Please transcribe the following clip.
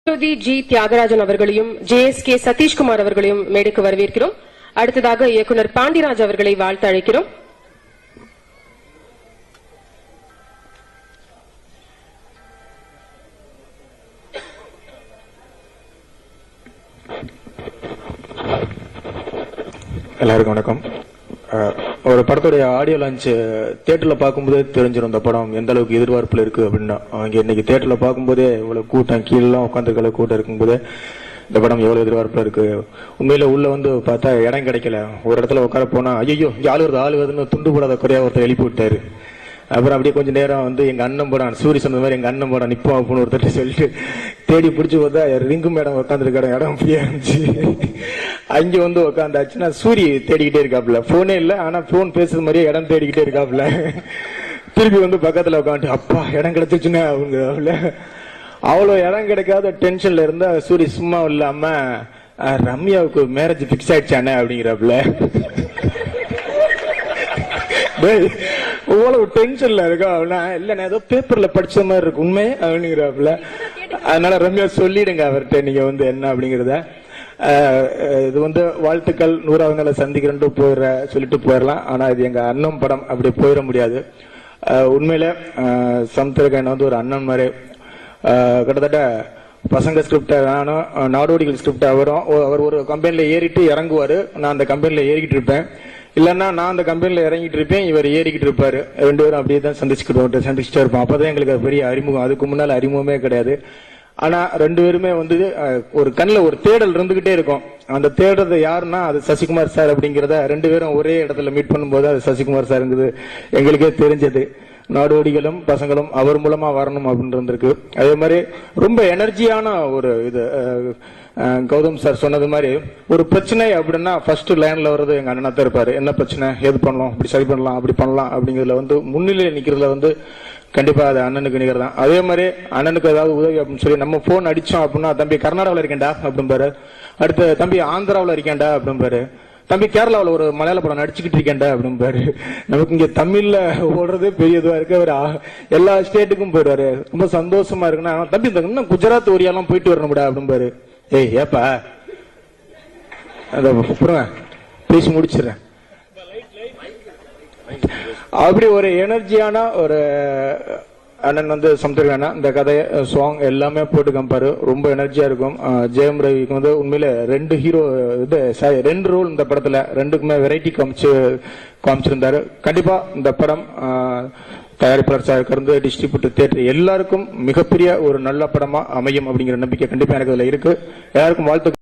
G Thiagarajan அவர்களையும் JSK Satishkumar அவர்களையும் மேடைக்கு வரவேற்கிறோம். அடுத்ததாக இயக்குனர் பாண்டிராஜ் அவர்களை வாழ்த்து அழைக்கிறோம். எல்லாருக்கும் வணக்கம். ஒரு படத்துடைய ஆடியோ லான்ச் தியேட்டர்ல பார்க்கும்போதே தெரிஞ்சிடும் இந்த படம் எந்த அளவுக்கு எதிர்பார்ப்புல இருக்கு அப்படின்னா. அங்கே இன்னைக்கு தியேட்டர்ல பார்க்கும்போதே இவ்வளவு கூட்டம் கீழெல்லாம் உட்காந்துருக்க கூட்டம் இருக்கும்போதே இந்த படம் எவ்வளவு எதிர்பார்ப்புல இருக்கு. உண்மையில உள்ள வந்து பார்த்தா இடம் கிடைக்கல. ஒரு இடத்துல உட்கார போனா ஐயோ ஆளு வருதுன்னு துண்டு போடாத குறையா ஒருத்தர் எழுப்பி விட்டாரு. அப்புறம் அப்படியே கொஞ்சம் நேரம் வந்து எங்க அண்ணன் போடான் சூரிய சொன்ன மாதிரி எங்க அண்ணன் போடான் நிப்போம் அப்படின்னு ஒருத்தர் சொல்லிட்டு தேடி பிடிச்சி பார்த்தா ரிங்கு மேடம் உட்காந்துருக்க இடம் ஃப்ரீயா இருந்துச்சு. அங்க வந்து உட்காந்தாச்சுன்னா சூரிய தேடிக்கிட்டே இருக்காப்புல. போனே இல்லை, ஆனா போன் பேசுறது மாதிரியே இடம் தேடிக்கிட்டே இருக்காப்புல. திருப்பி வந்து பக்கத்துல உட்காந்து அப்பா இடம் கிடைச்சிச்சுன்னா அவங்க அவ்வளவு இடம் கிடைக்காத டென்ஷன்ல இருந்தா சூரிய சும்மா இல்லாம ரம்யாவுக்கு மேரேஜ் பிக்ஸ் ஆயிடுச்சானே அப்படிங்கிறாப்புல. இவ்வளவு டென்ஷன்ல இருக்கா இல்ல நான் ஏதோ பேப்பர்ல படிச்ச மாதிரி இருக்கு உண்மை அப்படிங்கிறாப்புல. அதனால ரம்யா சொல்லிடுங்க அவர்கிட்ட நீங்க வந்து என்ன அப்படிங்கறத. இது வந்து வாழ்த்துக்கள் 100வது நாள சந்திக்கிறேன் சொல்லிட்டு போயிடலாம். ஆனா இது எங்க அண்ணன் படம், அப்படி போயிட முடியாது. உண்மையில சமுத்திரகன் வந்து ஒரு அண்ணன் மாதிரி. கிட்டத்தட்ட பசங்க ஸ்கிரிப்ட் நானும், நாடோடிகள் ஸ்கிரிப்ட் அவரும். அவர் ஒரு கம்பெனில ஏறிட்டு இறங்குவாரு, நான் அந்த கம்பெனில ஏறிக்கிட்டு இருப்பேன். இல்லன்னா நான் அந்த கம்பெனில இறங்கிட்டு இருப்பேன், இவர் ஏறிக்கிட்டு இருப்பாரு. ரெண்டு பேரும் அப்படியே தான் சந்திச்சுட்டே இருப்போம். அப்பதான் எங்களுக்கு பெரிய அறிமுகம். அதுக்கு முன்னால அறிமுகமே கிடையாது. ஆனா ரெண்டு பேருமே வந்து ஒரு கண்ணில் ஒரு தேடல் இருந்துகிட்டே இருக்கும். அந்த தேடுறது யாருன்னா அது சசிகுமார் சார் அப்படிங்கிறத ரெண்டு பேரும் ஒரே இடத்துல மீட் பண்ணும்போது அது சசிகுமார் சாருங்கிறது எங்களுக்கே தெரிஞ்சது. நாடோடிகளும் பசங்களும் அவர் மூலமா வரணும் அப்படின்னு இருந்திருக்கு. அதே மாதிரி ரொம்ப எனர்ஜியான ஒரு இது. கௌதம் சார் சொன்னது மாதிரி ஒரு பிரச்சனை அப்படின்னா ஃபர்ஸ்ட் லைன்ல வர்றது எங்க அண்ணனா தான் இருப்பாரு. என்ன பிரச்சனை, எது பண்ணலாம், இப்படி சரி பண்ணலாம், அப்படி பண்ணலாம் அப்படிங்கிறதுல வந்து முன்னிலையில் நிக்கிறதுல வந்து கண்டிப்பா அது அண்ணனுக்கு நிகர் தான். அதே மாதிரி அண்ணனுக்கு ஏதாவது உதவி அப்படின்னு சொல்லி நம்ம போன் அடிச்சோம் அப்படின்னா தம்பி கர்நாடகாவில் இருக்கேன்டா அப்படின்பாரு. அடுத்து தம்பி ஆந்திராவில் இருக்கேன்டா அப்படின்பாரு. தம்பி கேரளாவில் ஒரு மலையாள படம் நடிச்சுக்கிட்டு இருக்கேன்டா அப்படின்பாரு. நமக்கு இங்க தமிழ்ல ஓடுறதே பெரிய இதுவா இருக்கு. அவர் எல்லா ஸ்டேட்டுக்கும் போயிடுவாரு. ரொம்ப சந்தோஷமா இருக்குன்னா தம்பி இந்த இன்னும் குஜராத் ஒரியாலாம் போயிட்டு வரணும்டா அப்படின்பாரு. ஏய் ஏப்பா பேசி முடிச்சிடறேன். அப்படி ஒரு எனர்ஜியான ஒரு அண்ணன் வந்து சமுத்திரகண்ணா. இந்த கதையை சாங் எல்லாமே போட்டு காமிப்பாரு. ரொம்ப எனர்ஜியா இருக்கும். ஜெயம் ரவிக்கு வந்து உண்மையில 2 ஹீரோ இது 2 ரோல் இந்த படத்துல, ரெண்டுக்குமே வெரைட்டி காமிச்சிருந்தாரு. கண்டிப்பா இந்த படம் தயாரிப்பாளர் சாருக்கு இருந்து டிஸ்ட்ரிபியூட்டர் தியேட்டர் எல்லாருக்கும் மிகப்பெரிய ஒரு நல்ல படமா அமையும் அப்படிங்கிற நம்பிக்கை கண்டிப்பா எனக்கு அதுல இருக்கு. எல்லாருக்கும் வாழ்த்து.